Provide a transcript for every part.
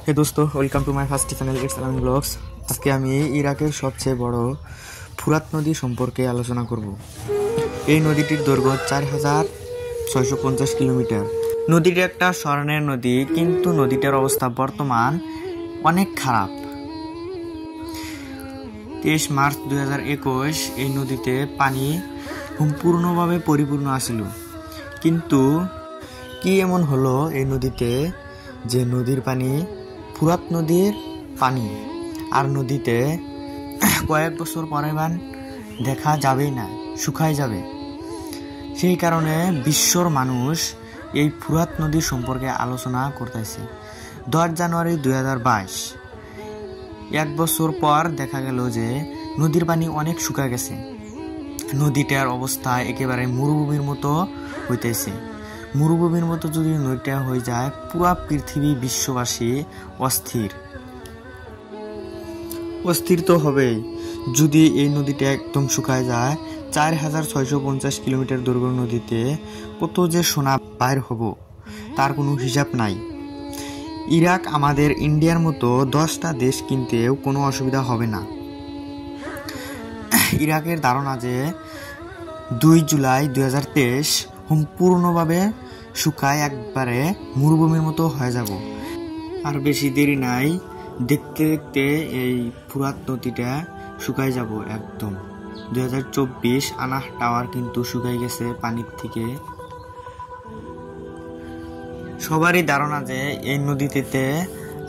হে দোস্ত, welcome to my first channel it's আলামিন blogs. আজকে আমি ইরাকের সবচেয়ে বড় ফুরাত নদী সম্পর্কে আলোচনা করব। এই নদীটির দৈর্ঘ্য 4650 কিলোমিটার। নদীটি একটা স্বর্ণের নদী, কিন্তু নদীটার অবস্থা বর্তমান অনেক খারাপ। 23 মার্চ 2021 এই নদীতে পানি সম্পূর্ণভাবে পরিপূর্ণ আছিল। কিন্তু কি এমন হলো এই নদীতে যে নদীর পানি ফুরাত নদীর পানি, আর নদীতে কয়েক বছর পরে দেখা যাবেই না, শুকায় যাবে। সেই কারণে বিশ্বর মানুষ এই ফুরাত নদী সম্পর্কে আলোচনা করতেছে। 10 জানুয়ারি 2022 এক বছর পর দেখা গেল যে নদীর পানি অনেক শুকায় গেছে। নদীটার অবস্থা একেবারে মরুভূমির মতো হইতেছে। মরুভূমির মতো যদি নদীটা হয়ে যায়, পুরা পৃথিবী বিশ্ববাসী অস্থির তো হবেই। যদি এই নদীটা একদম শুকায় যায়, 4650 কিলোমিটার দৈর্ঘ্য নদীতে কত যে সোনা বাইর হব তার কোনো হিসাব নাই। ইরাক আমাদের ইন্ডিয়ার মতো 10টা দেশ কিনতেও কোনো অসুবিধা হবে না। ইরাকের ধারণা যে 2 জুলাই 2023 সম্পূর্ণভাবে শুকায় একবারে মরুভূমির মতো হয়ে যাব। আর বেশি দেরি নাই, দেখতে দেখতে এই ফুরাত নদীটা শুকায় যাব একদম। 2024 আনাহ টাওয়ার কিন্তু শুকাই গেছে পানির থেকে। সবারই ধারণা যে এই নদীতে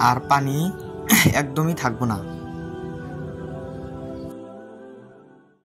আর পানি একদমই থাকবো না।